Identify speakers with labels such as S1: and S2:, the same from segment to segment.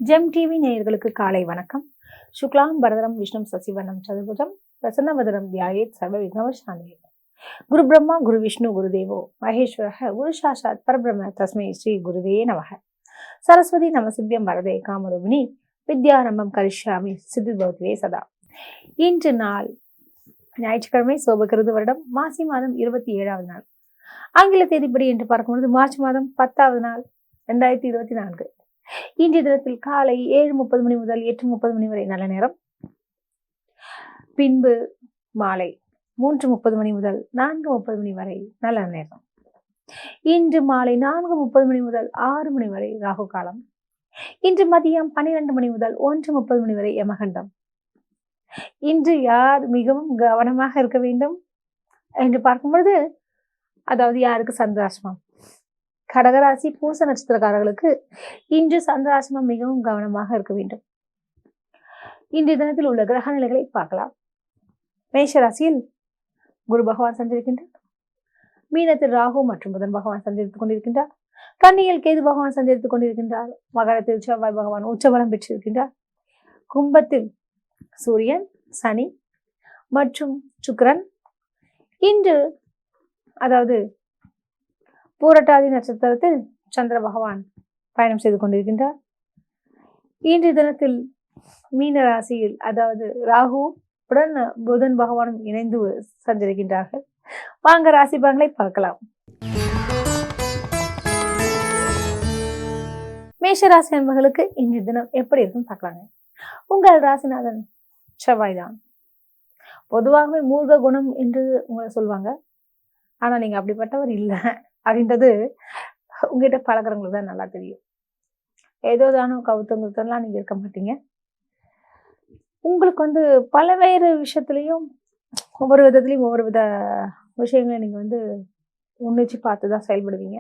S1: GeM TV நேயர்களுக்கு காலை வணக்கம். சுக்லாம் பரதரம் விஷ்ணு சசிவர்ணம் சதுர்புஜம் பிரசன்னவதனம் தியாயேத் சர்வ விக்னோபசாந்தயே. குரு பிரம்மா குரு விஷ்ணு குரு தேவோ மகேஸ்வரः குரு சாட்சாத் பரபிரம்ம தஸ்மை ஸ்ரீ குருவே நமः. சரஸ்வதி நமசிவ்யம் வரதே காமரூபிணி வித்யாரம்பம் கரிஷ்யாமி சித்திபவத்வே சதா. இன்று நாள் ஞாயிற்றுக்கிழமை, சோபகிருது வருடம் மாசி மாதம் 27வது நாள். ஆங்கில தேதிப்படி என்று பார்க்கும்பொழுது மார்ச் மாதம் 10வது நாள் 2024. இன்றைய தினத்தில் காலை 7:30 மணி முதல் 8:30 மணி வரை நல்ல நேரம். பின்பு மாலை 3:30 மணி முதல் 4:30 மணி வரை நல்ல நேரம். இன்று மாலை 4:30 மணி முதல் 6 மணி வரை ராகு காலம். இன்று மதியம் 12 மணி முதல் 1:30 மணி வரை யமகண்டம். இன்று யார் மிகவும் கவனமாக இருக்க வேண்டும் என்று பார்க்கும்பொழுது, அதாவது யாருக்கு சந்திராசிரமம், கடகராசி பூச நட்சத்திரக்காரர்களுக்கு இன்று சந்திராசிரமம் மிகவும் கவனமாக இருக்க வேண்டும். இன்றைய தினத்தில் உள்ள கிரக நிலைகளை பார்க்கலாம். மேஷ ராசியில் குரு பகவான் சஞ்சரிக்கின்றார். மீனத்தில் ராகு மற்றும் புதன் பகவான் சஞ்சரித்துக் கொண்டிருக்கின்றார். கன்னியில் கேது பகவான் சஞ்சரித்துக் கொண்டிருக்கின்றார். மகரத்தில் செவ்வாய் பகவான் உச்சபலம் பெற்றிருக்கின்றார். கும்பத்தில் சூரியன், சனி மற்றும் சுக்கிரன் இன்று, அதாவது பூரட்டாதி நட்சத்திரத்தில் சந்திர பகவான் பயணம் செய்து கொண்டிருக்கின்றார். இன்றைய தினத்தில் மீன ராசியில், அதாவது ராகு உடன் புதன் பகவானும் இணைந்து சஞ்சரிக்கின்றார்கள். வாங்க ராசி பலன்களை பார்க்கலாம். மேஷ ராசி நண்பர்களுக்கு இன்றைய தினம் எப்படி இருக்குன்னு பார்க்கலாங்க. உங்கள் ராசிநாதன் செவ்வாய் தான். பொதுவாகவே மூர்க்க குணம் என்று உங்களை சொல்லுவாங்க. ஆனா நீங்க அப்படிப்பட்டவர் இல்லை அப்படின்றது உங்ககிட்ட பழகிறவங்களுக்கு தான் நல்லா தெரியும். ஏதோ தானோ கவுத்தங்கெல்லாம் நீங்க இருக்க மாட்டீங்க. உங்களுக்கு பல்வேறு விஷயத்துலையும் ஒவ்வொரு விதத்துலையும் ஒவ்வொரு வித விஷயங்களை நீங்க உன்னிச்சு பார்த்துதான் செயல்படுவீங்க.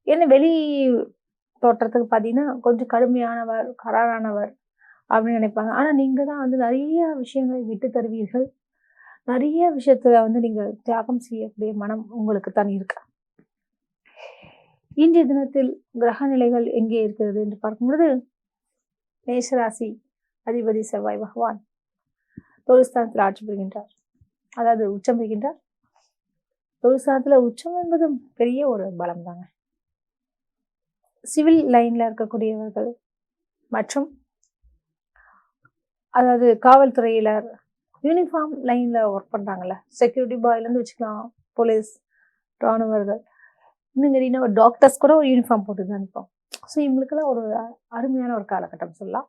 S1: ஏன்னா வெளி தோற்றத்துக்கு பார்த்தீங்கன்னா கொஞ்சம் கடுமையானவர், கராரானவர் அப்படின்னு நினைப்பாங்க. ஆனா நீங்க தான் நிறைய விஷயங்களை விட்டு தருவீர்கள். நிறைய விஷயத்துல நீங்க தியாகம் செய்யக்கூடிய மனம் உங்களுக்கு தான் இருக்கு. இன்றைய தினத்தில் கிரக நிலைகள் எங்கே இருக்கிறது என்று பார்க்கும்பொழுது, மேஷராசி அதிபதி செவ்வாய் பகவான் தொழில்ஸ்தானத்தில் ஆட்சி பெறுகின்றார், அதாவது உச்சம் பெறுகின்றார். தொழில்ஸ்தானத்துல உச்சம் என்பது பெரிய ஒரு பலம் தாங்க. சிவில் லைன்ல இருக்கக்கூடியவர்கள் மற்றும் அதாவது காவல்துறையினர், யூனிஃபார்ம் லைன்ல ஒர்க் பண்றாங்கல்ல, செக்யூரிட்டி பாய்ல இருந்து வச்சுக்கலாம், போலீஸ், ராணுவர்கள், இன்னும் ஒரு டாக்டர்ஸ் கூட ஒரு யூனிஃபார்ம் போட்டுதான் இருப்போம். ஸோ இவங்களுக்கெல்லாம் ஒரு அருமையான ஒரு காலகட்டம் சொல்லலாம்.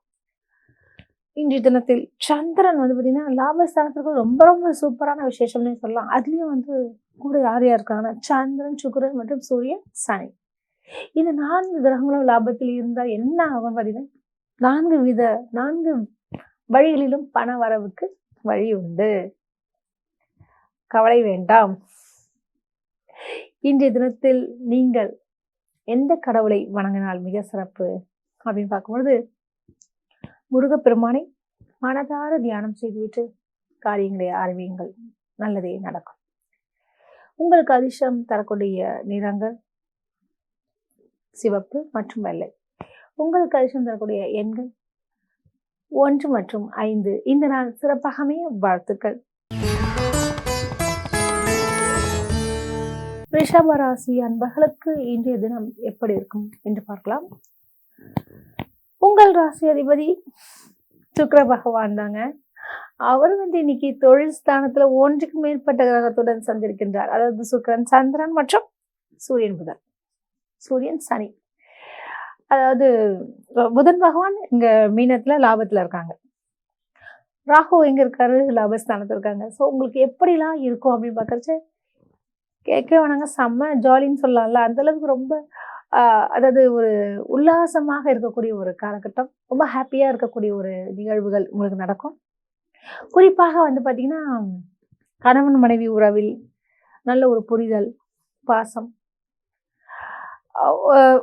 S1: இன்றைய தினத்தில் சந்திரன் பார்த்தீங்கன்னா லாபஸ்தானத்துக்கு ரொம்ப ரொம்ப சூப்பரான விசேஷம்னு சொல்லலாம். அதுலயும் கூட யார் யார் இருக்காங்கன்னா சந்திரன், சுக்கிரன் மற்றும் சூரியன், சனி, இந்த 4 கிரகங்களும் லாபத்தில் இருந்தால் என்ன ஆகும் பார்த்தீங்கன்னா, 4 வழிகளிலும் பண வரவுக்கு வழி உண்டு. கவலை வேண்டாம். இன்றைய தினத்தில் நீங்கள் எந்த கடவுளை வணங்கினால் மிக சிறப்பு அப்படின்னு பார்க்கும்பொழுது, முருகப்பெருமானை மனதார தியானம் செய்துவிட்டு காரியங்களை ஆரம்பியுங்கள், நல்லதே நடக்கும். உங்களுக்கு அதிர்ஷ்டம் தரக்கூடிய நிறங்கள் சிவப்பு மற்றும் வெள்ளை. உங்களுக்கு அதிர்ஷ்டம் தரக்கூடிய எண்கள் 1 மற்றும் 5. இந்த நாள் சிறப்பாக அமைய வாழ்த்துக்கள். ரிஷபராசி அன்பர்களுக்கு இன்றைய தினம் எப்படி இருக்கும் என்று பார்க்கலாம். உங்கள் ராசி அதிபதி சுக்கிர பகவான் தாங்க. அவர் இன்னைக்கு தொழில் ஸ்தானத்துல 1க்கு மேற்பட்ட கிரகத்துடன் சந்திருக்கின்றார். அதாவது சுக்கிரன், சந்திரன் மற்றும் சூரியன், புதன், சூரியன், சனி. அதாவது புதன் பகவான் இங்க மீனத்துல லாபத்துல இருக்காங்க. ராகு எங்க இருக்காரு? லாபஸ்தானத்துல இருக்காங்க. ஸோ உங்களுக்கு எப்படிலாம் இருக்கும் அப்படின்னு பார்க்கறச்சு கேட்க வேணாங்க, செம்ம ஜாலின்னு சொல்லலாம்ல. அந்த அளவுக்கு ரொம்ப அதாவது ஒரு உல்லாசமாக இருக்கக்கூடிய ஒரு காலகட்டம், ரொம்ப ஹாப்பியா இருக்கக்கூடிய ஒரு நிகழ்வுகள் உங்களுக்கு நடக்கும். குறிப்பாக பார்த்தீங்கன்னா, கணவன் மனைவி உறவில் நல்ல ஒரு புரிதல், பாசம்,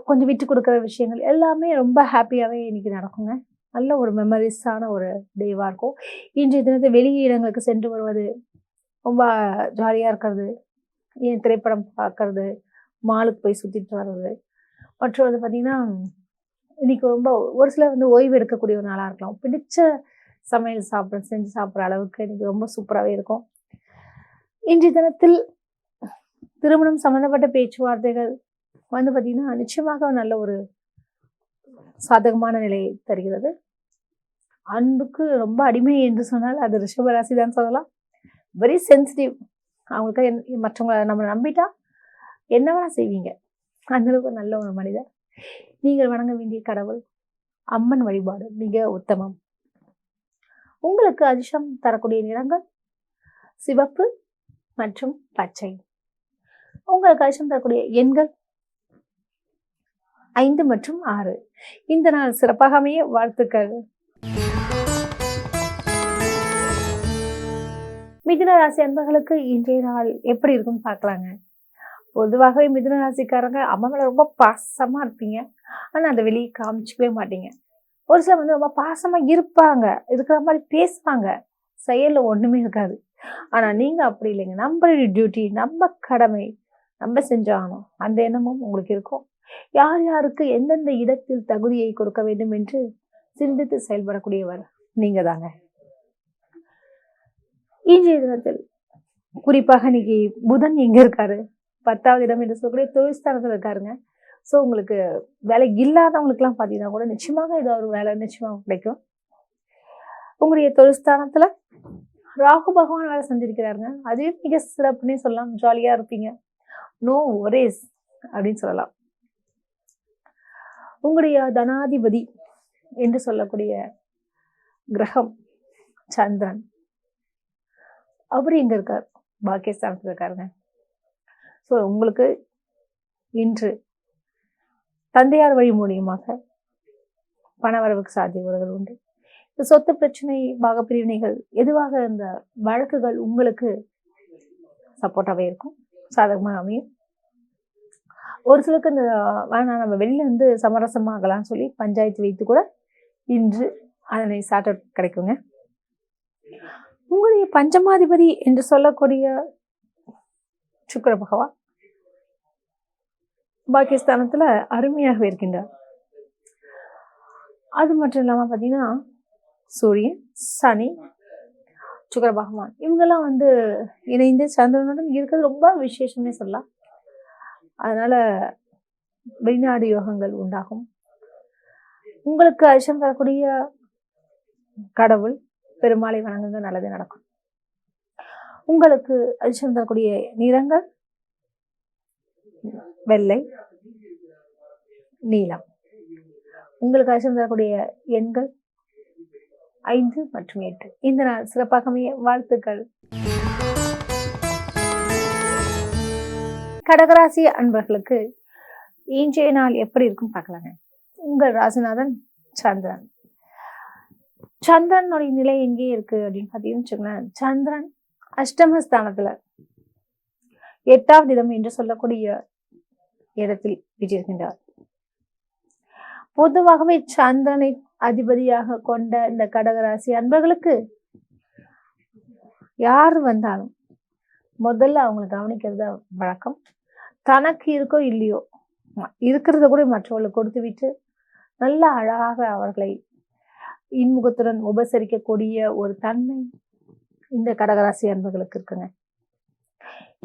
S1: கொஞ்சம் விட்டு கொடுக்குற விஷயங்கள் எல்லாமே ரொம்ப ஹாப்பியாவே இன்னைக்கு நடக்குங்க. நல்ல ஒரு மெமரிஸான ஒரு டேவா இருக்கும். இன்றைய தினத்தை வெளி இடங்களுக்கு சென்று வருவது, ரொம்ப ஜாலியா இருக்கிறது, ஏன் திரைப்படம் பார்க்கறது, மாலுக்கு போய் சுத்திட்டு வர்றது, மற்றும் பார்த்தீங்கன்னா இன்னைக்கு ரொம்ப ஒரு சிலர் வந்து ஓய்வு எடுக்கக்கூடிய ஒரு நாளாக இருக்கலாம். பிடிச்ச சமையல் செஞ்சு சாப்பிட்ற அளவுக்கு இன்னைக்கு ரொம்ப சூப்பராகவே இருக்கும். இன்றைய தினத்தில் திருமணம் சம்பந்தப்பட்ட பேச்சுவார்த்தைகள் வந்து பார்த்தீங்கன்னா நிச்சயமாக நல்ல ஒரு சாதகமான நிலையை தருகிறது. அன்புக்கு ரொம்ப அடிமை என்று சொன்னால் அது ரிஷபராசி தான் சொல்லலாம். Very sensitive. அவங்களுக்கு மற்றவங்களை நம்ம நம்பிட்டா என்ன வேணா செய்வீங்க. அந்த அளவுக்கு நல்ல ஒரு மனிதர். நீங்கள் வணங்க வேண்டிய கடவுள் அம்மன் வழிபாடு மிக உத்தமம். உங்களுக்கு அதிர்ஷ்டம் தரக்கூடிய நிறங்கள் சிவப்பு மற்றும் பச்சை. உங்களுக்கு அதிர்ஷ்டம் தரக்கூடிய எண்கள் 5 மற்றும் 6. இந்த நாள் சிறப்பாக அமைய வாழ்த்துக்கள். மிதுன ராசி அன்பர்களுக்கு இன்றைய நாள் எப்படி இருக்குன்னு பார்க்கலாங்க. பொதுவாகவே மிதுன ராசிக்காரங்க அம்மா மேல ரொம்ப பாசமா இருப்பீங்க. ஆனா அதை வெளியே காமிச்சிக்கவே மாட்டீங்க. ஒரு சிலர் வந்து ரொம்ப பாசமா இருப்பாங்க, இருக்கிற மாதிரி பேசுவாங்க, செயல்ல ஒண்ணுமே இருக்காது. ஆனா நீங்க அப்படி இல்லைங்க. நம்மளுடைய டியூட்டி, நம்ம கடமை நம்ம செஞ்சாகணும். அந்த எண்ணமும் உங்களுக்கு இருக்கும். யார் யாருக்கு எந்தெந்த இடத்தில் தகுதியை கொடுக்க வேண்டும் என்று சிந்தித்து செயல்படக்கூடியவர் நீங்க தாங்க. இன்றைய தினத்தில் குறிப்பாக இன்னைக்கு புதன் எங்க இருக்காரு? 10வது இடம் என்று சொல்லக்கூடிய தொழில் ஸ்தானத்துல இருக்காருங்க. ஸோ உங்களுக்கு வேலை இல்லாதவங்களுக்குலாம் பார்த்தீங்கன்னா கூட நிச்சயமாக ஏதாவது ஒரு வேலை நிச்சயமாக கிடைக்கும். உங்களுடைய தொழில் ஸ்தானத்துல ராகு பகவான் வேலை செஞ்சிருக்கிறாருங்க. அதுவே மிக சிறப்புன்னே சொல்லலாம். ஜாலியா இருப்பீங்க. நோ ஒரேஸ் அப்படின்னு சொல்லலாம். உங்களுடைய தனாதிபதி என்று சொல்லக்கூடிய கிரகம் சந்திரன், அவரு எங்க இருக்கார்? பாக்கியஸ்தானத்துல இருக்காருங்க. ஸோ உங்களுக்கு இன்று தந்தையார் வழி மூலியமாக பணவரவுக்கு சாத்தியக்கூறுகள் உண்டு. இந்த சொத்து பிரச்சனை, பாகப்பிரிவினைகள் எதுவாக இருந்த வழக்குகள் உங்களுக்கு சப்போர்ட்டாவே இருக்கும், சாதகமாக அமையும். ஒரு சிலருக்கு இந்த வேணாம் நம்ம வெளியில இருந்து சமரசமாகலாம்னு சொல்லி பஞ்சாயத்து வைத்து கூட இன்று அதனை சார்ட் அவுட் கிடைக்குங்க. உங்களுடைய பஞ்சமாதிபதி என்று சொல்லக்கூடிய சுக்கிர பகவான் பாகிஸ்தானத்துல அருமையாக இருக்கின்றார். அது மட்டும் இல்லாம பாத்தீங்கன்னா சூரியன், சனி, சுக்கிர பகவான் இவங்கெல்லாம் வந்து இணைந்து சந்திரனுடன் இருக்கிறது ரொம்ப விசேஷம்னே சொல்லலாம். அதனால வெளிநாடு யோகங்கள் உண்டாகும். உங்களுக்கு அதிர்ஷ்டம் தரக்கூடிய கடவுள் பெருமாளை வணங்குங்க, நல்லது நடக்கும். உங்களுக்கு அதிர்ஷ்டம் தரக்கூடிய நிறங்கள் வெள்ளை, நீலம். உங்களுக்கு அதிர்ஷ்டம் தரக்கூடிய எண்கள் 5 மற்றும் 8. இந்த நாள் சிறப்பாக அமைய வாழ்த்துக்கள். கடகராசி அன்பர்களுக்கு இன்றைய நாள் எப்படி இருக்கும் பார்க்கலாங்க. உங்கள் ராசிநாதன் சந்திரன். சந்திரனுடைய நிலை எங்கே இருக்கு அப்படின்னு பார்த்தீங்கன்னு வச்சுக்கோங்களேன். சந்திரன் அஷ்டமஸ்தானத்துல 8வது இடம் என்று சொல்லக்கூடிய இடத்தில் விட்டிருக்கின்றார். பொதுவாகவே சந்திரனை அதிபதியாக கொண்ட இந்த கடகராசி அன்பர்களுக்கு யார் வந்தாலும் முதல்ல அவங்களை கவனிக்கிறது வழக்கம். தனக்கு இருக்கோ இல்லையோ இருக்கிறத கூட மற்றவர்களுக்கு கொடுத்து விட்டு நல்ல அழகாக அவர்களை இன்முகத்துடன் உபசரிக்கக்கூடிய ஒரு தன்மை இந்த கடகராசி அன்பர்களுக்கு இருக்குங்க.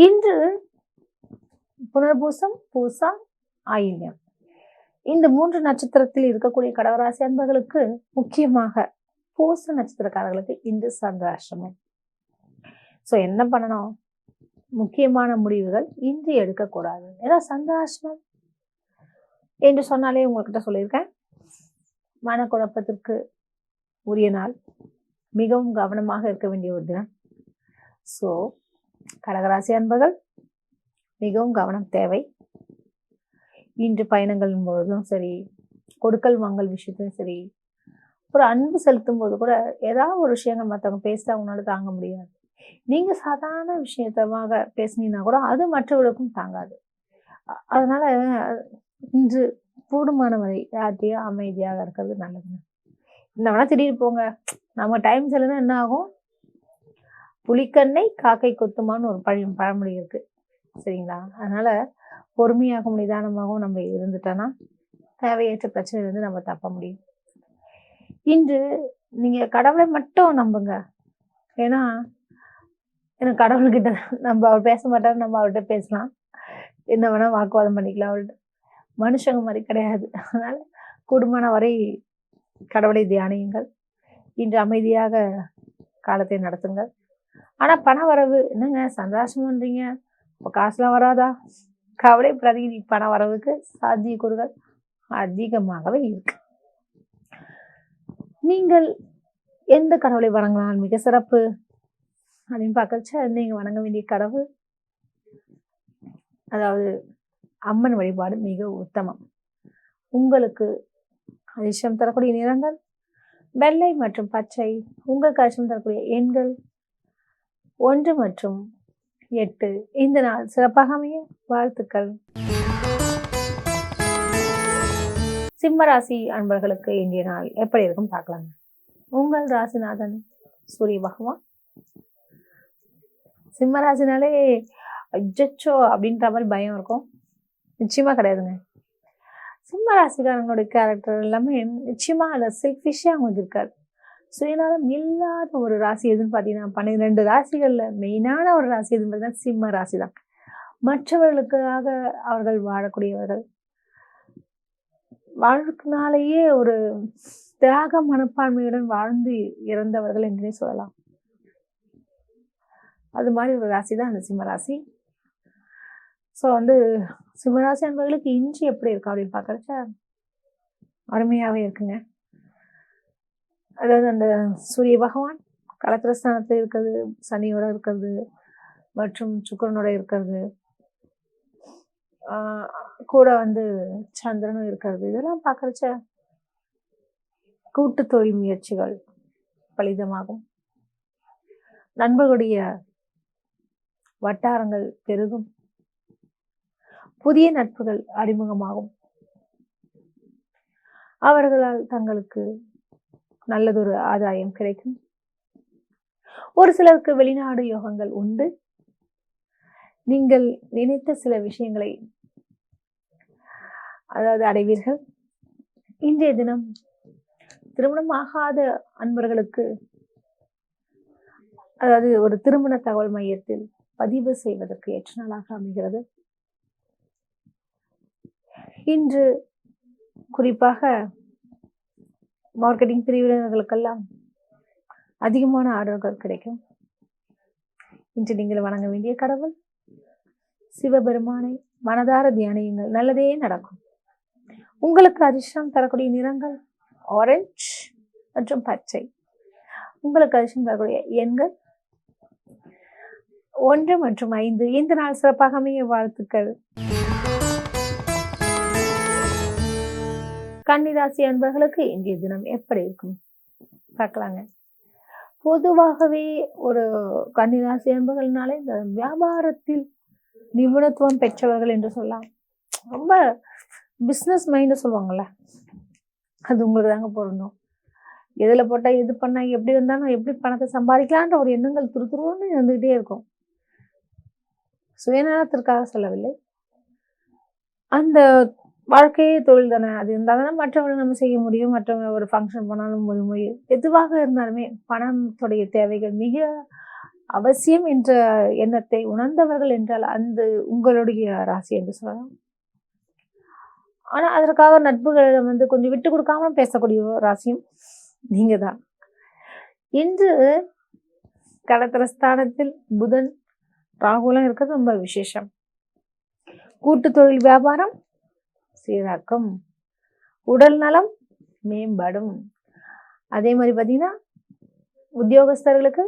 S1: இன்று புனர்பூசம், பூசம், ஆயில்யம் இந்த 3 நட்சத்திரத்தில் இருக்கக்கூடிய கடகராசி அன்பர்களுக்கு முக்கியமாக பூச நட்சத்திரக்காரர்களுக்கு இன்று சந்திராஷ்டமம். ஸோ என்ன பண்ணணும்? முக்கியமான முடிவுகள் இன்று எடுக்கக்கூடாது. ஏன்னா சந்திராஷ்டமம் என்று சொன்னாலே உங்ககிட்ட சொல்லியிருக்கேன், மனக்குழப்பத்திற்கு உரிய நாள், மிகவும் கவனமாக இருக்க வேண்டிய ஒரு தினம். ஸோ கடகராசி அன்பர்கள் மிகவும் கவனம் தேவை. இன்று பயணங்கள் பொழுதும் சரி, கொடுக்கல் வாங்கல் விஷயத்திலும் சரி, ஒரு அன்பு செலுத்தும் போது கூட ஏதாவது ஒரு விஷயங்கள் மற்றவங்க பேசிட்டா உங்களால தாங்க முடியாது. நீங்க சாதாரண விஷயத்தமாக பேசினீங்கன்னா கூட அது மற்றவர்களுக்கும் தாங்காது. அதனால இன்று கூடுமான வரை யார்கிட்டயும் அமைதியாக இருக்கிறது நல்லதுங்க. இந்த வேணா திடீர்னு போங்க, நம்ம டைம் செல்லுனா என்ன ஆகும்? புலிக்கண்ணை காக்கை கொத்துமான்னு ஒரு பழமொழி இருக்கு, சரிங்களா? அதனால பொறுமையாகவும் நிதானமாகவும் நம்ம இருந்துட்டோன்னா தேவையற்ற பிரச்சனையிலிருந்து நம்ம தப்ப முடியும். இன்று நீங்க கடவுளை மட்டும் நம்புங்க. ஏன்னா எனக்கு கடவுள்கிட்ட நம்ம அவர் பேச மாட்டாரு, நம்ம அவர்கிட்ட பேசலாம். என்ன வேணா வாக்குவாதம் பண்ணிக்கலாம் அவர்கிட்ட. மனுஷங்க மாதிரி கிடையாது. அதனால கூடுமான வரை கடவுளை தியானியுங்கள். இன்று அமைதியாக காலத்தை நடத்துங்கள். ஆனா பண வரவு என்னங்க சந்தோஷம் பண்றீங்க, இப்போ காசுலாம் வராதா? கவலைப்படாதீங்க. பண வரவுக்கு சாத்தியக்கூறுகள் அதிகமாகவே இருக்கு. நீங்கள் எந்த கடவுளை வணங்கினால் மிக சிறப்பு அப்படின்னு பார்க்கறச்ச, நீங்க வணங்க வேண்டிய கடவுள், அதாவது அம்மன் வழிபாடு மிக உத்தமம். உங்களுக்கு அதிர்ஷ்டம் தரக்கூடிய நிறங்கள் வெள்ளை மற்றும் பச்சை. உங்களுக்கு அதிர்ஷ்டம் தரக்கூடிய எண்கள் 1 மற்றும் 8. இந்த நாள் சிறப்பாக அமைய வாழ்த்துக்கள். சிம்ம ராசி அன்பர்களுக்கு இன்றைய நாள் எப்படி இருக்கும் பார்க்கலாம். உங்கள் ராசிநாதன் சூரிய பகவான். சிம்ம ராசினாலே அச்சோ அப்படின்ற மாதிரி பயம் இருக்கும். நிச்சயமா கிடையாதுங்க. சிம்ம ராசிக்காரங்களுடைய கேரக்டர் எல்லாமே நிச்சயமா அதை செல்ஃபிஷா அவங்களுக்கு இருக்காது. சுயநலம் இல்லாத ஒரு ராசி எதுன்னு பார்த்தீங்கன்னா 12 ராசிகள்ல மெயினான ஒரு ராசி எதுன்னு பார்த்தீங்கன்னா சிம்ம ராசி தான். மற்றவர்களுக்காக அவர்கள் வாழக்கூடியவர்கள். வாழ்க்கைனாலேயே ஒரு தியாக மனப்பான்மையுடன் வாழ்ந்து இறந்தவர்கள் என்றே சொல்லலாம். அது மாதிரி ஒரு ராசி தான் அந்த சிம்மராசி. ஸோ சிம்மராசி என்பவர்களுக்கு இன்று எப்படி இருக்கு அப்படின்னு பார்க்கறச்ச அருமையாவே இருக்குங்க. அதாவது அந்த சூரிய பகவான் கலத்திரஸ்தானத்தில் இருக்கிறது, சனியோட இருக்கிறது மற்றும் சுக்கிரனோட இருக்கிறது, கூட சந்திரனும் இருக்கிறது. இதெல்லாம் பார்க்கறச்ச கூட்டு தொழில் முயற்சிகள் பலிதமாகும். நண்பர்களுடைய வட்டாரங்கள் பெருகும். புதிய நட்புகள் அறிமுகமாகும். அவர்களால் தங்களுக்கு நல்லதொரு ஆதாயம் கிடைக்கும். ஒரு சிலருக்கு வெளிநாடு யோகங்கள் உண்டு. நீங்கள் நினைத்த சில விஷயங்களை அடைவீர்கள். இன்றைய தினம் திருமணம் ஆகாத அன்பர்களுக்கு ஒரு திருமண தகவல் மையத்தில் பதிவு செய்வதற்கு ஏற்ற நாளாக அமைகிறது. இன்று குறிப்பாக மார்க்கெட்டிங் பிரிவினர்களுக்கெல்லாம் அதிகமான ஆர்டர்கள் கிடைக்கும். இன்று நீங்கள் வணங்க வேண்டிய கடவுள் சிவபெருமானை மனதார தியானியுங்கள். நல்லதே நடக்கும். உங்களுக்கு அதிர்ஷ்டம் தரக்கூடிய நிறங்கள் ஆரஞ்சு மற்றும் பச்சை. உங்களுக்கு அதிர்ஷ்டம் தரக்கூடிய எண்கள் 1 மற்றும் 5. இந்த நாள் சிறப்பாக அமைய வாழ்த்துக்கள். கன்னிராசி அன்பர்களுக்கு இன்றைய தினம் எப்படி இருக்கும் பார்க்கலாங்க. பொதுவாகவே ஒரு கன்னிராசி அன்பர்கள்னாலே இந்த வியாபாரத்தில் நிபுணத்துவம் பெற்றவர்கள் என்று சொல்லலாம். ரொம்ப பிஸ்னஸ் மைண்டு சொல்லுவாங்கல்ல, அது உங்களுக்கு தாங்க பொருந்தும். எதில் போட்டால் எது பண்ணால் எப்படி இருந்தாலும் எப்படி பணத்தை சம்பாதிக்கலான்ற ஒரு எண்ணங்கள் துருதுருன்னு இருந்துகிட்டே இருக்கும். சுயநலத்திற்காக சொல்லவில்லை. அந்த வாழ்க்கையே தொழில் தானே. அது இருந்தாலும் மற்றவர்கள் நம்ம செய்ய முடியும். மற்றவங்க ஒரு ஃபங்க்ஷன் போனாலும் முடியும். எதுவாக இருந்தாலுமே பணத்துடைய தேவைகள் மிக அவசியம் என்ற எண்ணத்தை உணர்ந்தவர்கள் என்றால் உங்களுடைய ராசி என்று சொல்லலாம். ஆனா அதற்காக நட்புகளை கொஞ்சம் விட்டு கொடுக்காம பேசக்கூடிய ராசியும் நீங்க தான். இன்று கடத்திரஸ்தானத்தில் புதன் ராகுலாம் இருக்கிறது ரொம்ப விசேஷம். கூட்டு தொழில் வியாபாரம் சீராக்கும். உடல் நலம் மேம்படும். அதே மாதிரி பார்த்தீங்கன்னா உத்தியோகஸ்தர்களுக்கு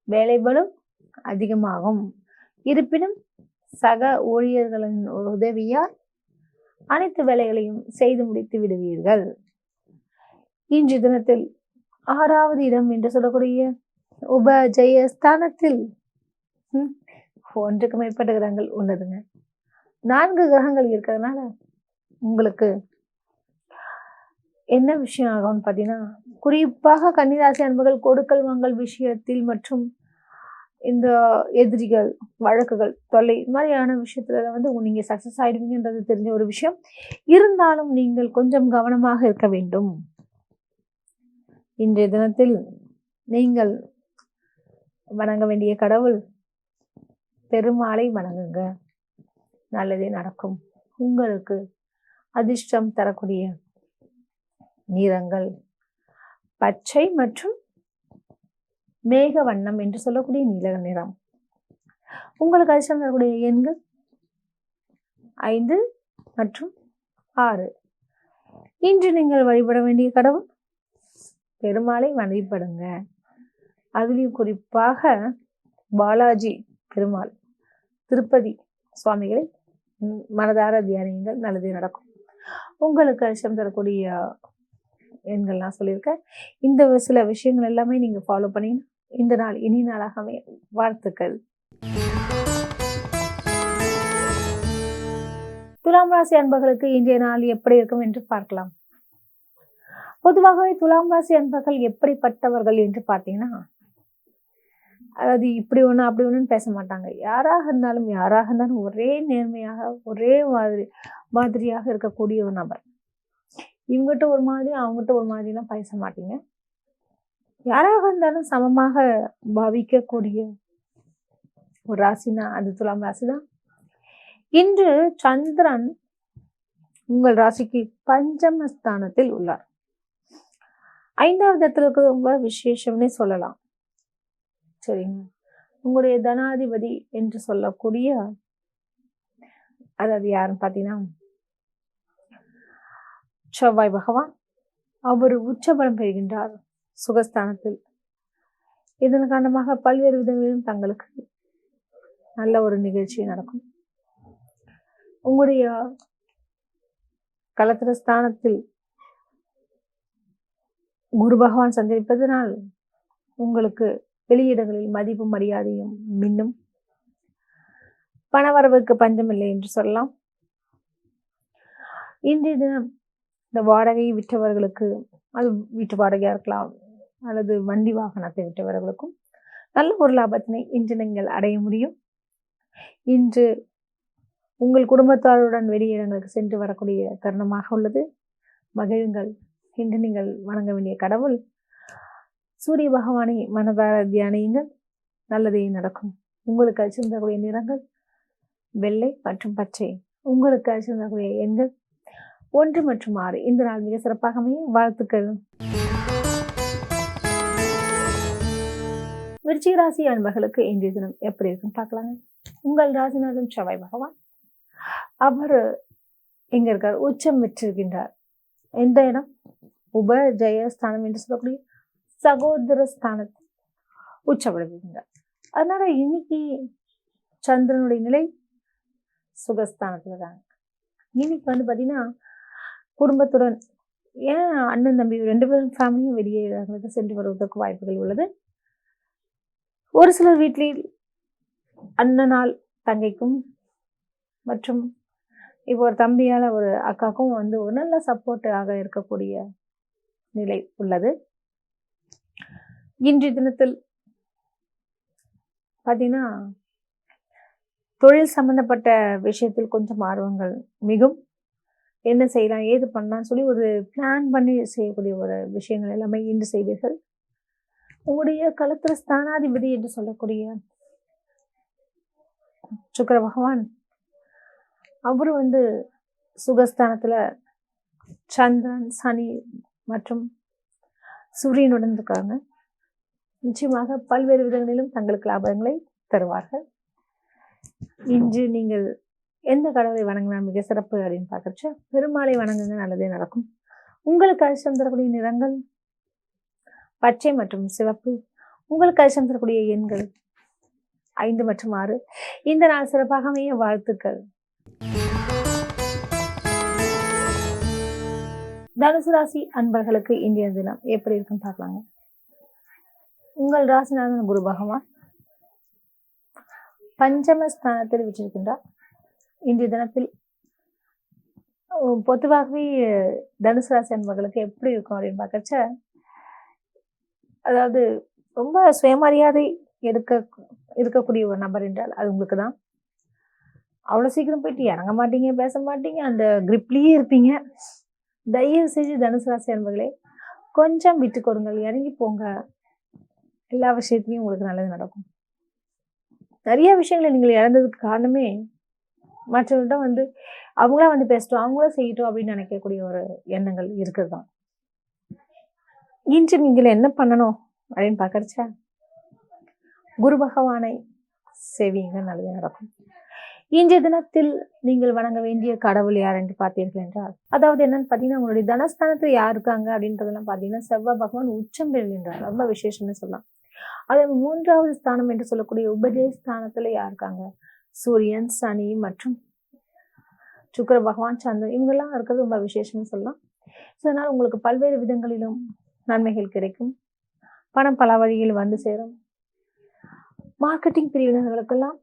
S1: வேலை பளு அதிகமாகும். இருப்பினும் சக ஊழியர்களின் உதவியால் அனைத்து வேலைகளையும் செய்து முடித்து விடுவீர்கள். இன்று தினத்தில் 6வது இடம் என்று சொல்லக்கூடிய உபஜயஸ்தானத்தில் 1க்கு மேற்பட்ட கிரகங்கள் உள்ளதுங்க. 4 கிரகங்கள் இருக்கிறதுனால உங்களுக்கு என்ன விஷயம் ஆகும்னு பார்த்தீங்கன்னா, குறிப்பாக கன்னிராசி அன்பர்கள் கொடுக்கல் வாங்கல் விஷயத்தில் மற்றும் இந்த எதிரிகள், வழக்குகள், தொல்லை இது மாதிரியான விஷயத்துல வந்து நீங்க சக்சஸ் ஆயிடுவீங்கன்றது தெரிஞ்ச ஒரு விஷயம். இருந்தாலும் நீங்கள் கொஞ்சம் கவனமாக இருக்க வேண்டும். இன்றைய தினத்தில் நீங்கள் வணங்க வேண்டிய கடவுள் பெருமாளை வணங்குங்க. நல்லதே நடக்கும். உங்களுக்கு அதிர்ஷ்டம் தரக்கூடிய நிறங்கள் பச்சை மற்றும் மேக வண்ணம் என்று சொல்லக்கூடிய நீல நிறம். உங்களுக்கு அதிர்ஷ்டம் தரக்கூடிய எண்கள் 5 மற்றும் 6. இன்று நீங்கள் வழிபட வேண்டிய கடவுள் பெருமாளை வழிபடுங்க. அதுலேயும் குறிப்பாக பாலாஜி பெருமாள், திருப்பதி சுவாமிகளை மனதார தியானியுங்கள். நல்லதே நடக்கும். உங்களுக்கு அதிர்ஷ்டம் தரக்கூடிய எண்கள்லாம் சொல்லியிருக்கேன். இந்த சில விஷயங்கள் எல்லாமே நீங்க ஃபாலோ பண்ணீங்கன்னா இந்த நாள் இனி நாளாக அமைய வாழ்த்துக்கள். துலாம் ராசி அன்பர்களுக்கு இன்றைய நாள் எப்படி இருக்கும் என்று பார்க்கலாம். பொதுவாகவே துலாம் ராசி அன்பர்கள் எப்படிப்பட்டவர்கள் என்று பார்த்தீங்கன்னா, அதாவது இப்படி ஒண்ணு அப்படி ஒண்ணுன்னு பேச மாட்டாங்க. யாராக இருந்தாலும் ஒரே நேர்மையாக ஒரே மாதிரியாக இருக்கக்கூடிய ஒரு நபர். இவங்ககிட்ட ஒரு மாதிரி அவங்ககிட்ட ஒரு மாதிரிலாம் பேச மாட்டீங்க. யாராக இருந்தாலும் சமமாக பாவிக்கக்கூடிய ஒரு ராசினா அது துலாம் ராசி தான். இன்று சந்திரன் உங்கள் ராசிக்கு பஞ்சமஸ்தானத்தில் உள்ளார். 5வது இடத்துல இருக்கிறது ரொம்ப விசேஷம்னே சொல்லலாம். சரிங்க. உங்களுடைய தனாதிபதி என்று சொல்லக்கூடிய அதாவது யாருன்னு பார்த்தீங்கன்னா செவ்வாய் பகவான். அவர் உச்சபலம் பெறுகின்றார் சுகஸ்தானத்தில். இதன் காரணமாக பல்வேறு விதங்களிலும் தங்களுக்கு நல்ல ஒரு நிகழ்ச்சி நடக்கும். உங்களுடைய கலத்திரஸ்தானத்தில் குரு பகவான் சஞ்சரிப்பதனால் உங்களுக்கு வெளியிடங்களில் மதிப்பு மரியாதையும் மின்னும். பணவரவுக்கு பஞ்சமில்லை என்று சொல்லலாம். இன்றைய தினம் இந்த வாடகையை விற்றவர்களுக்கு, அது வீட்டு வாடகையா இருக்கலாம் அல்லது வண்டி வாகனத்தை விற்றவர்களுக்கும் நல்ல ஒரு லாபத்தினை இன்று நீங்கள் அடைய முடியும். இன்று உங்கள் குடும்பத்தாருடன் வெளியிடங்களுக்கு சென்று வரக்கூடிய தருணமாக உள்ளது. மகிழுங்கள். இன்று நீங்கள் வணங்க வேண்டிய கடவுள் சூரிய பகவானை மனதார தியானியுங்கள். நல்லதே நடக்கும். உங்களுக்கு அதிர்ஷ்டம் தரக்கூடிய நிறங்கள் வெள்ளை மற்றும் பச்சை. உங்களுக்கு அதிர்ஷ்டம் தரக்கூடிய எண்கள் 1 மற்றும் 6. இந்த நாள் மிக சிறப்பாக அமைய வாழ்த்துக்கள். விருச்சிக ராசி அன்பர்களுக்கு இன்றைய தினம் எப்படி இருக்குன்னு பார்க்கலாங்க. உங்கள் ராசிநாதன் செவ்வாய் பகவான். அவர் எங்க இருக்கார்? உச்சம் பெற்றிருக்கின்றார். எந்த இடம்? உப ஜெயஸ்தானம் என்று சொல்லக்கூடிய சகோதர ஸ்தானத்தில் உச்சப்படுகின்றார். அதனால இன்னைக்கு சந்திரனுடைய நிலை சுகஸ்தானத்துல தாங்க. இன்னைக்கு வந்து பாத்தீங்கன்னா குடும்பத்துடன், ஏன் அண்ணன் தம்பி 2 பேரும் ஃபேமிலியும் வெளியே சென்று வருவதற்கு வாய்ப்புகள் உள்ளது. ஒரு சிலர் வீட்டில் அண்ணனால் தங்கைக்கும் மற்றும் இப்போ ஒரு தம்பியால ஒரு அக்காக்கும் வந்து ஒரு நல்ல சப்போர்ட்டாக இருக்கக்கூடிய நிலை உள்ளது. இன்றைய தினத்தில் பார்த்தீங்கன்னா தொழில் சம்பந்தப்பட்ட விஷயத்தில் கொஞ்சம் ஆர்வங்கள் மிகும். என்ன செய்யலாம் ஏது பண்ணலாம்னு சொல்லி ஒரு பிளான் பண்ணி செய்யக்கூடிய ஒரு விஷயங்கள் எல்லாமே இன்று செய்வீர்கள். உங்களுடைய களத்திர ஸ்தானாதிபதி என்று சொல்லக்கூடிய சுக்கிர பகவான், அவரு வந்து சுகஸ்தானத்துல சந்திரன், சனி மற்றும் சூரியனுடன் இருக்காங்க. நிச்சயமாக பல்வேறு விதங்களிலும் தங்களுக்கு லாபங்களை தருவார்கள். இன்று நீங்கள் எந்த கடவுளை வணங்கினா மிக சிறப்பு அப்படின்னு பார்க்கறச்ச பெருமாளை வணங்குங்க. நல்லதே நடக்கும். உங்களுக்கு அதிர்ஷ்டம் தரக்கூடிய நிறங்கள் பச்சை மற்றும் சிவப்பு. உங்களுக்கு அதிர்ஷ்டம் தரக்கூடிய எண்கள் 5 மற்றும் 6. இந்த நாள் சிறப்பாக அமைய வாழ்த்துக்கள். தனுசு ராசி அன்பர்களுக்கு இன்றைய தினம் எப்படி இருக்குன்னு பார்க்கலாங்க. உங்கள் ராசிநாதன் குரு பகவான் பஞ்சமஸ்தானத்தில் விற்றிருக்கின்றார். இன்றைய தினத்தில் பொதுவாகவே தனுசு ராசி அன்பர்களுக்கு எப்படி இருக்கும் அப்படின்னு பார்க்கறச்ச, அதாவது ரொம்ப சுயமரியாதை எடுக்க இருக்கக்கூடிய ஒரு நபர் என்றால் அது உங்களுக்கு தான். அவ்வளோ சீக்கிரம் போயிட்டு இறங்க மாட்டீங்க, பேச மாட்டீங்க, அந்த கிரிப்லேயே இருப்பீங்க. தயவு செஞ்சு தனுசு ராசி அன்பர்களே, கொஞ்சம் விட்டு கொடுங்கள், இறங்கி போங்க. எல்லா விஷயத்துலையும் உங்களுக்கு நல்லது நடக்கும். நிறைய விஷயங்களை நீங்கள் இழந்ததுக்கு காரணமே மற்றவர்கிட்ட வந்து அவங்களா வந்து பேசட்டும், அவங்களா செய்யட்டும் அப்படின்னு நினைக்கக்கூடிய ஒரு எண்ணங்கள் இருக்குது தான். இன்று நீங்கள் என்ன பண்ணணும் அப்படின்னு பார்க்கறச்சா, குரு பகவானை சேவிங்க, நல்லது நடக்கும். இன்றைய தினத்தில் நீங்கள் வணங்க வேண்டிய கடவுள் யார் என்று பார்த்தீர்கள் என்றால், அதாவது என்னன்னு பார்த்தீங்கன்னா, உங்களுடைய தனஸ்தானத்தில் யார் இருக்காங்க அப்படின்றதெல்லாம் பார்த்தீங்கன்னா, செவ்வாய் பகவான் உச்சம் பெறுகின்றார். ரொம்ப விசேஷம்னு சொல்லலாம். அது 3வது ஸ்தானம் என்று சொல்லக்கூடிய உபஜய ஸ்தானத்துல யார் இருக்காங்க? சூரியன், சனி மற்றும் சுக்கிர பகவான், சந்திரன், இவங்கெல்லாம் இருக்கிறது ரொம்ப விசேஷம்னு சொல்லலாம். அதனால் உங்களுக்கு பல்வேறு விதங்களிலும் நன்மைகள் கிடைக்கும். பணம் பல வழியில் வந்து சேரும். மார்க்கெட்டிங் பிரிவினர்களுக்கெல்லாம்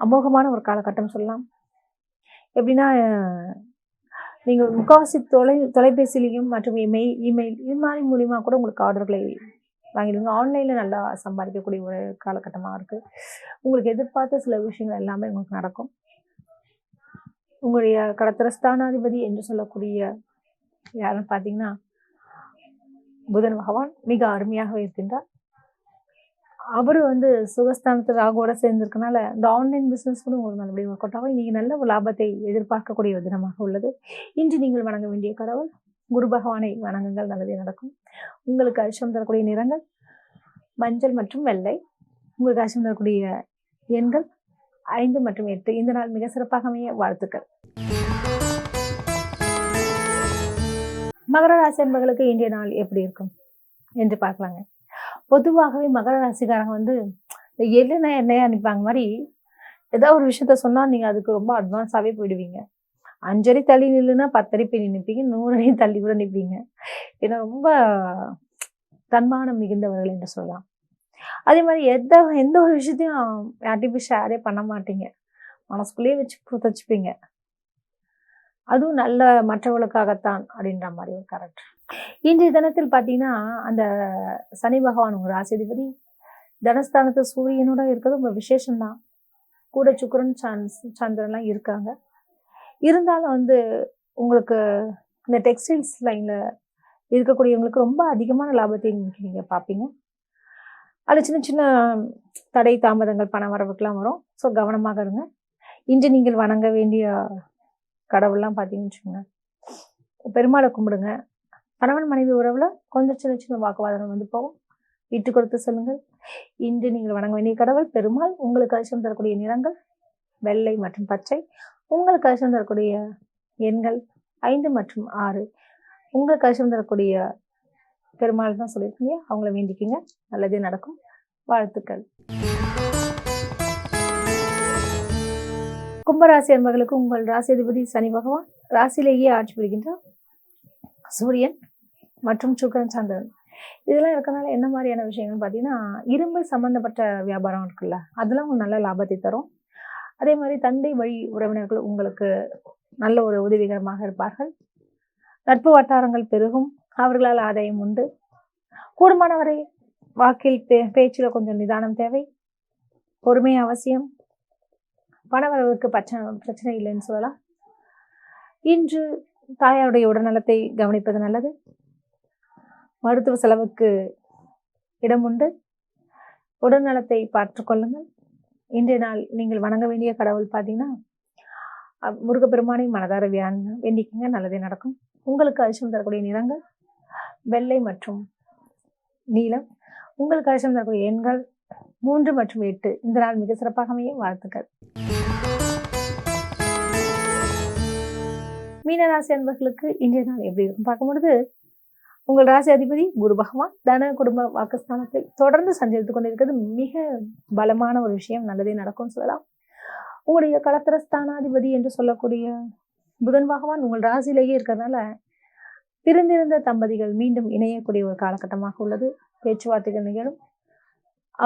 S1: அமோகமான ஒரு காலகட்டம் சொல்லலாம். எப்படின்னா, நீங்கள் முக்கால்வாசி தொலைபேசியிலையும் மற்றும் இமெயில் இது மாதிரி மூலியமா கூட உங்களுக்கு ஆர்டர்களை வாங்கிடுவீங்க. ஆன்லைனில் நல்லா சம்பாதிக்கக்கூடிய ஒரு காலகட்டமாக இருக்குது. உங்களுக்கு எதிர்பார்த்த சில விஷயங்கள் எல்லாமே உங்களுக்கு நடக்கும். உங்களுடைய கடத்திரஸ்தானாதிபதி என்று சொல்லக்கூடிய யாருன்னு பார்த்தீங்கன்னா, புதன் பகவான் மிக அருமையாக இருக்கின்றார். அவர் வந்து சுகஸ்தானத்தில் ராகுவோட சேர்ந்திருக்கனால இந்த ஆன்லைன் பிஸ்னஸ் கூட உங்களுக்கு நல்லபடியாக ஒர்க் அவுட் ஆகும். இன்னைக்கு நல்ல ஒரு லாபத்தை எதிர்பார்க்கக்கூடிய ஒரு தினமாக உள்ளது. இன்று நீங்கள் வணங்க வேண்டிய கடவுள் குரு பகவானை வணங்குங்கள், நல்லதே நடக்கும். உங்களுக்கு அதிர்ஷ்டம் தரக்கூடிய நிறங்கள் மஞ்சள் மற்றும் வெள்ளை. உங்களுக்கு அதிர்ஷ்டம் தரக்கூடிய எண்கள் 5 மற்றும் 8. இந்த நாள் மிக சிறப்பாக அமைய வாழ்த்துக்கள். மகர ராசி என்பவர்களுக்கு இன்றைய நாள் எப்படி இருக்கும் என்று பார்க்கலாங்க. பொதுவாகவே மகர ராசிக்காரங்க வந்து எள்ளுனா எண்ணெயா நிற்பாங்க மாதிரி ஏதாவது ஒரு விஷயத்த சொன்னா நீங்க அதுக்கு ரொம்ப அட்வான்ஸாவே போயிடுவீங்க. 5 அடி தள்ளி நில்லுன்னா 10 அடி போய் நிற்பீங்க, 100 அடி தள்ளி கூட நிற்பீங்க. ஏன்னா ரொம்ப தன்மானம் மிகுந்தவர்கள் என்று சொல்லலாம். அதே மாதிரி எந்த ஒரு விஷயத்தையும் யார்கிட்டையும் போய் ஷேரே பண்ண மாட்டீங்க. மனசுக்குள்ளேயே வச்சு புதைச்சிப்பீங்க. அதுவும் நல்ல மற்றவர்களுக்காகத்தான் அப்படின்ற மாதிரி ஒரு கேரக்டர். இன்றைய தினத்தில் பார்த்தீங்கன்னா, அந்த சனி பகவான் உங்க ராசிதிபதி தனஸ்தானத்து சூரியனோட இருக்கிறது ரொம்ப விசேஷம்தான். கூட சுக்கிரன், சந்திரன்லாம் இருக்காங்க. இருந்தாலும் வந்து உங்களுக்கு இந்த டெக்ஸ்டைல்ஸ் லைன்ல இருக்கக்கூடியவங்களுக்கு ரொம்ப அதிகமான லாபத்தை நீங்க பார்ப்பீங்க. அது சின்ன சின்ன தடை தாமதங்கள் பண வரவுக்கெல்லாம் வரும். ஸோ கவனமாக இருங்க. இன்று நீங்கள் வணங்க வேண்டிய கடவுள்லாம் பார்த்தீங்கன்னு வச்சுக்கோங்க, பெருமாளை கும்பிடுங்க. கணவன் மனைவி உறவுல கொஞ்சம் சின்ன சின்ன வாக்குவாதங்கள் வந்து போகும், விட்டு கொடுத்து சொல்லுங்கள். இன்று நீங்கள் வணங்க வேண்டிய கடவுள் பெருமாள். உங்களுக்கு அதிர்ஷ்டம் தரக்கூடிய நிறங்கள் வெள்ளை மற்றும் பச்சை. உங்களுக்கு அதிர்ஷ்டம் தரக்கூடிய எண்கள் 5 மற்றும் 6. உங்களுக்கு அதிர்ஷ்டம் தரக்கூடிய பெருமாள் தான் சொல்லியிருக்கீங்க, அவங்கள வேண்டிக்கிங்க, நல்லதே நடக்கும். வாழ்த்துக்கள். கும்பராசி அன்பர்களுக்கு உங்கள் ராசிதிபதி சனி பகவான் ராசியிலேயே ஆட்சி புரிகின்றார். சூரியன் மற்றும் சுக்கிரன், சந்திரன் இதெல்லாம் இருக்கனால என்ன மாதிரியான விஷயங்கள்னு பார்த்தீங்கன்னா, இரும்பு சம்பந்தப்பட்ட வியாபாரம் இருக்குல்ல, அதெல்லாம் உங்களுக்கு நல்ல லாபத்தை தரும். அதே மாதிரி தந்தை வழி உறவினர்கள் உங்களுக்கு நல்ல ஒரு உதவிகரமாக இருப்பார்கள். நட்பு வட்டாரங்கள் பெருகும், அவர்களால் ஆதாயம் உண்டு. கூடுமானவரை வாக்கில் பேச்சில் கொஞ்சம் நிதானம் தேவை, பொறுமை அவசியம். பணவரவுக்கு பிரச்சனை இல்லைன்னு சொல்லலாம். இன்று தாயாருடைய உடல்நலத்தை கவனிப்பது நல்லது. மருத்துவ செலவுக்கு இடம் உண்டு, உடல்நலத்தை பார்த்து கொள்ளுங்கள். இன்றைய நாள் நீங்கள் வணங்க வேண்டிய கடவுள் பார்த்தீங்கன்னா, முருகப்பெருமானை மனதார வேண்டிக்கிங்க, நல்லதே நடக்கும். உங்களுக்கு அதிர்ஷ்டம் தரக்கூடிய நிறங்கள் வெள்ளை மற்றும் நீலம். உங்களுக்கு அதிர்ஷ்டம் தரக்கூடிய எண்கள் 3 மற்றும் 8. இந்த நாள் மிக சிறப்பாக அமைய வாழ்த்துக்கள். மீனராசி அன்பர்களுக்கு இன்றைய நாள் எப்படி இருக்கும் பார்க்கும்பொழுது, உங்கள் ராசி அதிபதி குரு பகவான் தன குடும்ப வாக்குஸ்தானத்தில் தொடர்ந்து சஞ்சரித்துக் கொண்டிருக்கிறது மிக பலமான ஒரு விஷயம், நல்லதே நடக்கும்னு சொல்லலாம். உங்களுடைய களத்திரஸ்தானாதிபதி என்று சொல்லக்கூடிய புதன் பகவான் உங்கள் ராசியிலேயே இருக்கிறதுனால பிரிந்திருந்த தம்பதிகள் மீண்டும் இணையக்கூடிய ஒரு காலகட்டமாக உள்ளது. பேச்சுவார்த்தைகள் நிகழும்,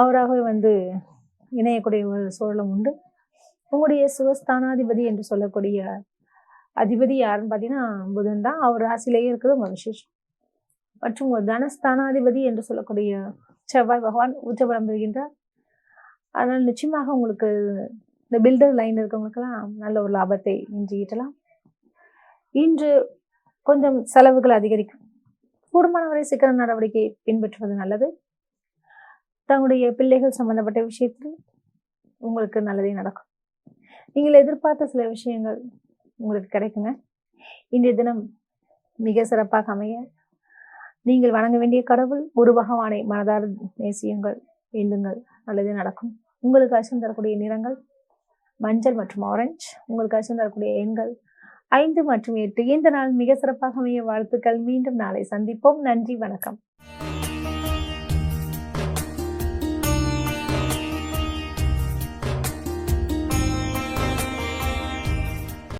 S1: அவராகவே வந்து இணையக்கூடிய ஒரு சூழலும் உண்டு. உங்களுடைய சுகஸ்தானாதிபதி என்று சொல்லக்கூடிய அதிபதி யாருன்னு பார்த்தீங்கன்னா புதன் தான். அவர் ராசியிலேயே இருக்கிறது உங்கள் விசேஷம். மற்றும் ஒரு தனஸ்தானாதிபதி என்று சொல்லக்கூடிய செவ்வாய் பகவான் உச்சபலம் பெறுகின்றார். அதனால் நிச்சயமாக உங்களுக்கு இந்த பில்டர் லைன் இருக்கவங்களுக்கெல்லாம் நல்ல ஒரு லாபத்தை இன்று ஈட்டலாம். இன்று கொஞ்சம் செலவுகள் அதிகரிக்கும். கூடுமானவரை சிக்கன நடவடிக்கை பின்பற்றுவது நல்லது. தங்களுடைய பிள்ளைகள் சம்பந்தப்பட்ட விஷயத்தில் உங்களுக்கு நல்லதே நடக்கும். நீங்கள் எதிர்பார்த்த சில விஷயங்கள் உங்களுக்கு கிடைக்குங்க. இன்றைய தினம் மிக சிறப்பாக அமைய நீங்கள் வணங்க வேண்டிய கடவுள் குரு பகவானை மனதார நேசியுங்கள், வேண்டுங்கள், நல்லதே நடக்கும். உங்களுக்கு அச்சம் தரக்கூடிய நிறங்கள் மஞ்சள் மற்றும் ஆரஞ்சு. உங்களுக்கு அச்சம் தரக்கூடிய எண்கள் 5 மற்றும் 8. இந்த நாள் மிக சிறப்பாக அமைய வாழ்த்துக்கள். மீண்டும் நாளை சந்திப்போம். நன்றி, வணக்கம்.